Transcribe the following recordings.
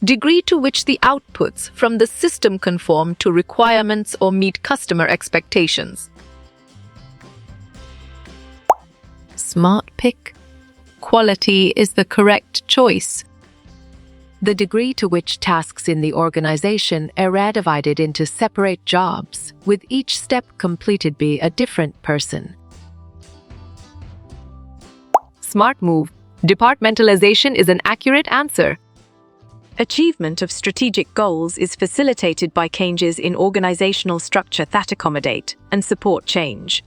degree to which the outputs from the system conform to requirements or meet customer expectations. Smart pick. Quality is the correct choice. The degree to which tasks in the organization are divided into separate jobs, with each step completed by a different person. Smart move. Departmentalization is an accurate answer. Achievement of strategic goals is facilitated by changes in organizational structure that accommodate and support change.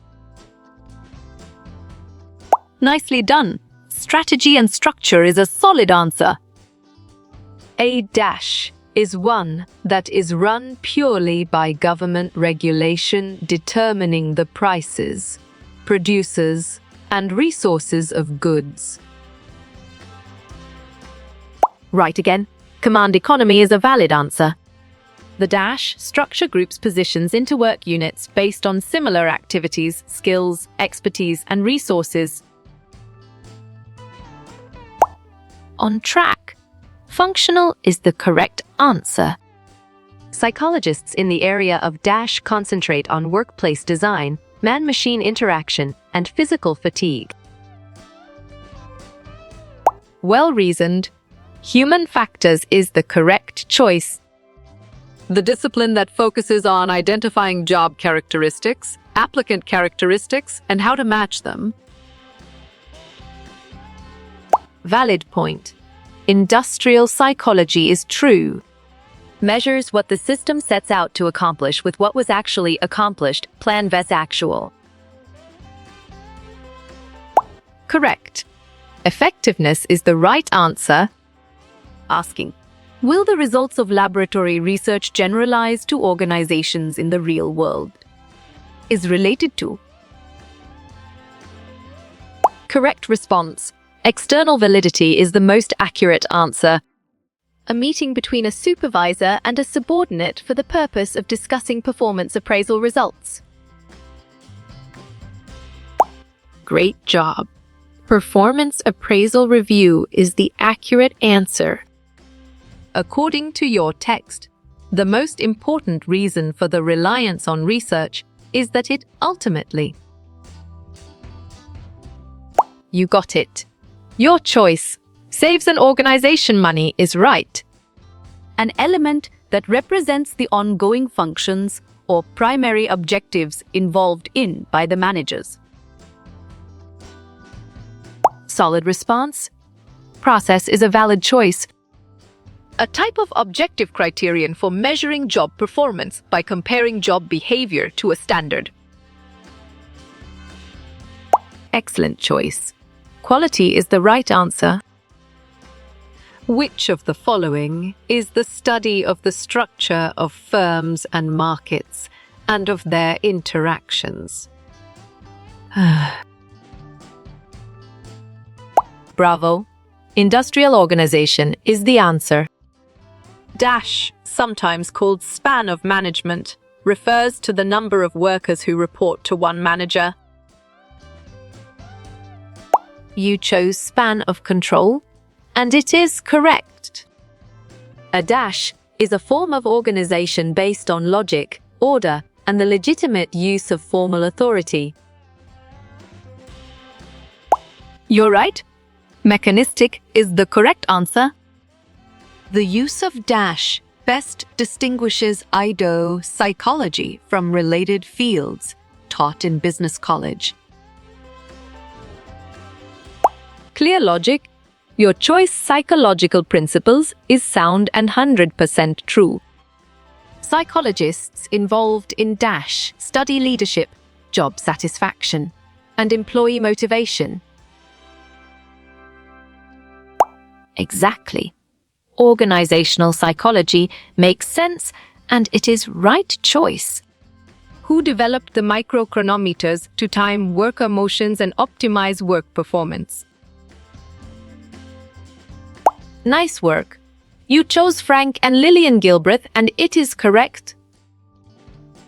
Nicely done. Strategy and structure is a solid answer. A dash is one that is run purely by government regulation determining the prices, producers, and resources of goods. Right again. Command economy is a valid answer. The dash structure groups positions into work units based on similar activities, skills, expertise, and resources. On track. Functional is the correct answer. Psychologists in the area of dash concentrate on workplace design, man-machine interaction, and physical fatigue. Well-reasoned. Human factors is the correct choice. The discipline that focuses on identifying job characteristics, applicant characteristics, and how to match them. Valid point. Industrial psychology is true. Measures what the system sets out to accomplish with what was actually accomplished, plan vs actual. Correct. Effectiveness is the right answer. Asking, will the results of laboratory research generalize to organizations in the real world? Is related to. Correct response. External validity is the most accurate answer. A meeting between a supervisor and a subordinate for the purpose of discussing performance appraisal results. Great job. Performance appraisal review is the accurate answer. According to your text, the most important reason for the reliance on research is that it ultimately. You got it. Your choice, saves an organization money, is right. An element that represents the ongoing functions or primary objectives involved in by the managers. Solid response. Process is a valid choice. A type of objective criterion for measuring job performance by comparing job behavior to a standard. Excellent choice. Quality is the right answer. Which of the following is the study of the structure of firms and markets and of their interactions? Bravo. Industrial organization is the answer. Dash, sometimes called span of management, refers to the number of workers who report to one manager. You chose span of control, and it is correct. A dash is a form of organization based on logic, order, and the legitimate use of formal authority. You're right. Mechanistic is the correct answer. The use of dash best distinguishes IDO psychology from related fields taught in business college. Clear logic. Your choice psychological principles is sound and 100% true. Psychologists involved in dash study leadership, job satisfaction, and employee motivation. Exactly. Organizational psychology makes sense, and it is right choice. Who developed the microchronometers to time worker motions and optimize work performance? Nice work. You chose Frank and Lillian Gilbreth, and it is correct.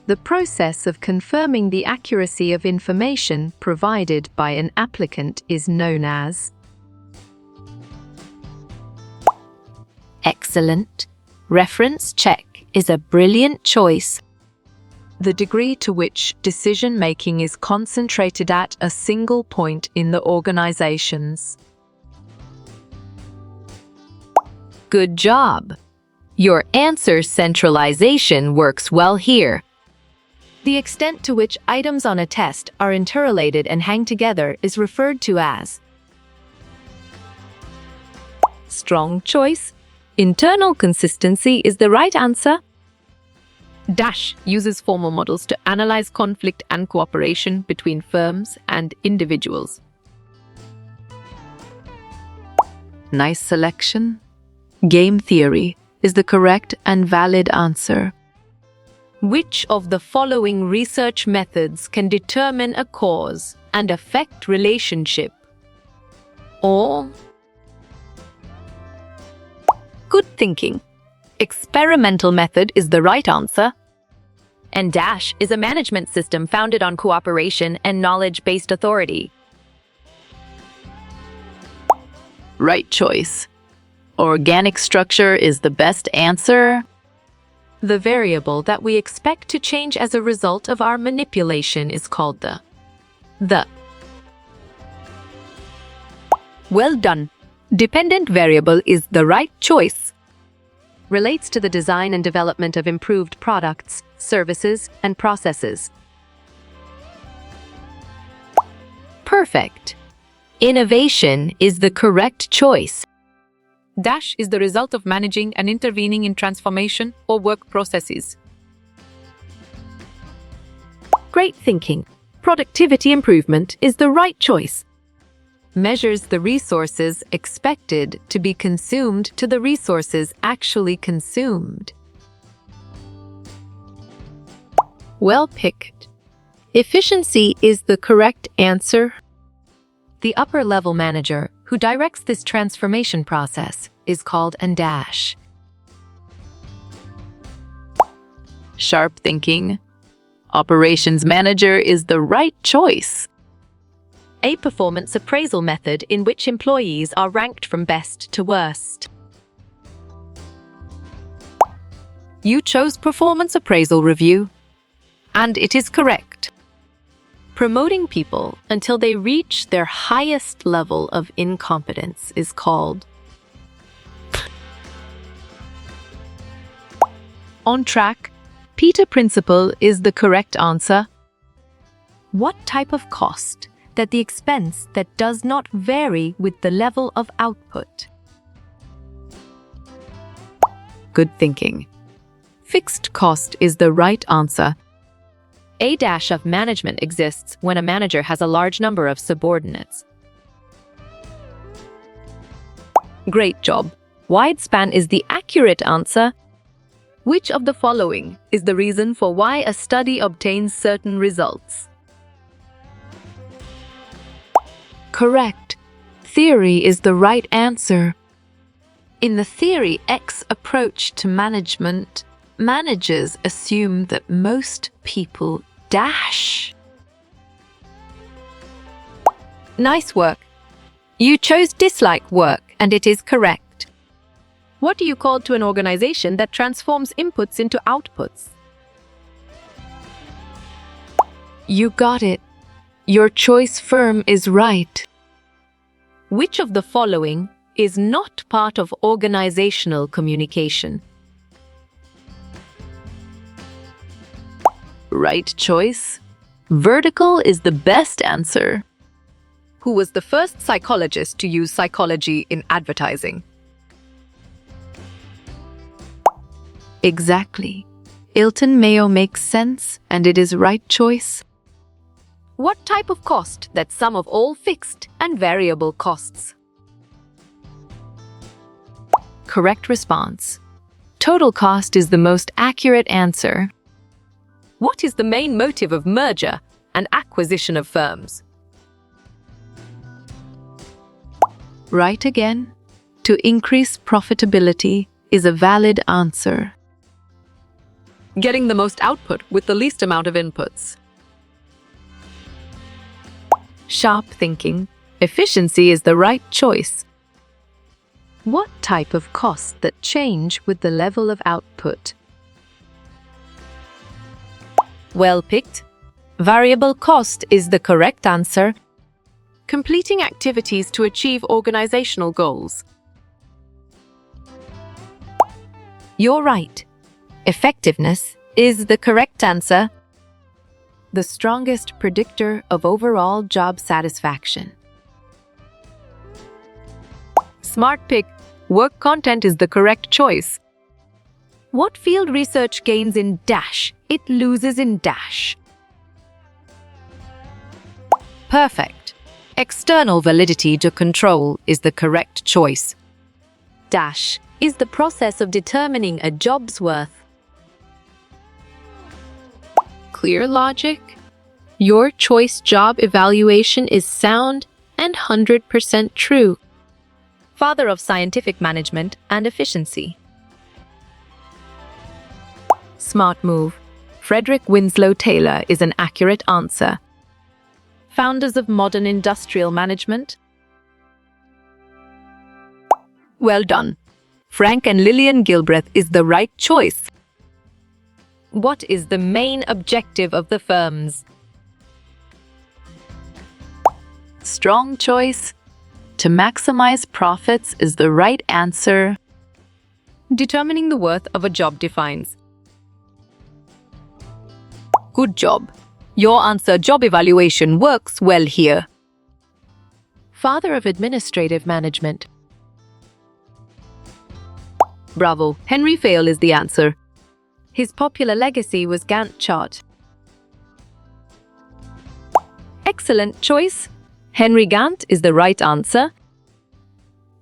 The process of confirming the accuracy of information provided by an applicant is known as Excellent. Reference check is a brilliant choice. The degree to which decision-making is concentrated at a single point in the organizations. Good job. Your answer centralization works well here. The extent to which items on a test are interrelated and hang together is referred to as strong choice. Internal consistency is the right answer. Dash uses formal models to analyze conflict and cooperation between firms and individuals. Nice selection. Game theory is the correct and valid answer. Which of the following research methods can determine a cause and affect relationship? Or good thinking. Experimental method is the right answer. And DASH is a management system founded on cooperation and knowledge-based authority. Right choice. Organic structure is the best answer. The variable that we expect to change as a result of our manipulation is called the. Well done. Dependent variable is the right choice. Relates to the design and development of improved products, services, and processes. Perfect. Innovation is the correct choice. Dash is the result of managing and intervening in transformation or work processes. Great thinking. Productivity improvement is the right choice. Measures the resources expected to be consumed to the resources actually consumed. Well picked. Efficiency is the correct answer. The upper-level manager who directs this transformation process is called a dash. Sharp thinking. Operations manager is the right choice. A performance appraisal method in which employees are ranked from best to worst. You chose performance appraisal review, and it is correct. Promoting people until they reach their highest level of incompetence is called on track. Peter Principle is the correct answer. What type of cost that the expense that does not vary with the level of output? Good thinking. Fixed cost is the right answer. A dash of management exists when a manager has a large number of subordinates. Great job. Wide span is the accurate answer. Which of the following is the reason for why a study obtains certain results? Correct. Theory is the right answer. In the theory X approach to management, managers assume that most people dash. Nice work. You chose dislike work, and it is correct. What do you call to an organization that transforms inputs into outputs? You got it. Your choice firm is right. Which of the following is not part of organizational communication? Right choice. Vertical is the best answer. Who was the first psychologist to use psychology in advertising? Exactly. Ilton Mayo makes sense, and it is right choice. What type of cost that sum of all fixed and variable costs? Correct response. Total cost is the most accurate answer. What is the main motive of merger and acquisition of firms? Right again. To increase profitability is a valid answer. Getting the most output with the least amount of inputs. Sharp thinking. Efficiency is the right choice. What type of costs that change with the level of output? Well picked. Variable cost is the correct answer. Completing activities to achieve organizational goals. You're right. Effectiveness is the correct answer. The strongest predictor of overall job satisfaction. Smart pick. Work content is the correct choice. What field research gains in dash, it loses in dash. Perfect. External validity to control is the correct choice. Dash is the process of determining a job's worth. Clear logic. Your choice job evaluation is sound and 100% true. Father of scientific management and efficiency. Smart move. Frederick Winslow Taylor is an accurate answer. Founders of modern industrial management. Well done. Frank and Lillian Gilbreth is the right choice. What is the main objective of the firms? Strong choice. To maximize profits is the right answer. Determining the worth of a job defines. Good job. Your answer job evaluation works well here. Father of administrative management. Bravo. Henry Fayol is the answer. His popular legacy was Gantt chart. Excellent choice. Henry Gantt is the right answer.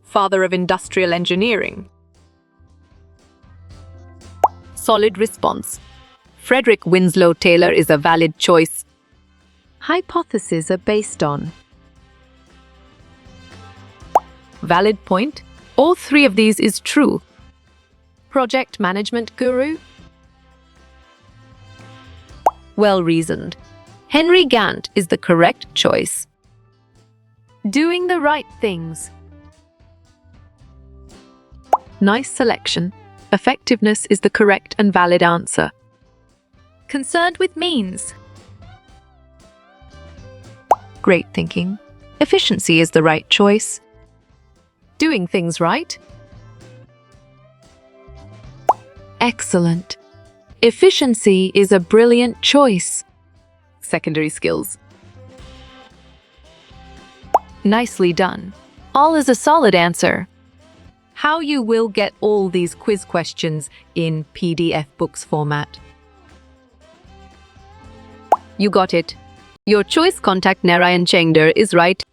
Father of industrial engineering. Solid response. Frederick Winslow Taylor is a valid choice. Hypotheses are based on. Valid point. All three of these is true. Project management guru. Well reasoned. Henry Gantt is the correct choice. Doing the right things. Nice selection. Effectiveness is the correct and valid answer. Concerned with means. Great thinking. Efficiency is the right choice. Doing things right. Excellent. Efficiency is a brilliant choice. Secondary skills. Nicely done. All is a solid answer. How you will get all these quiz questions in PDF books format. You got it. Your choice contact Narayan Chengder is right.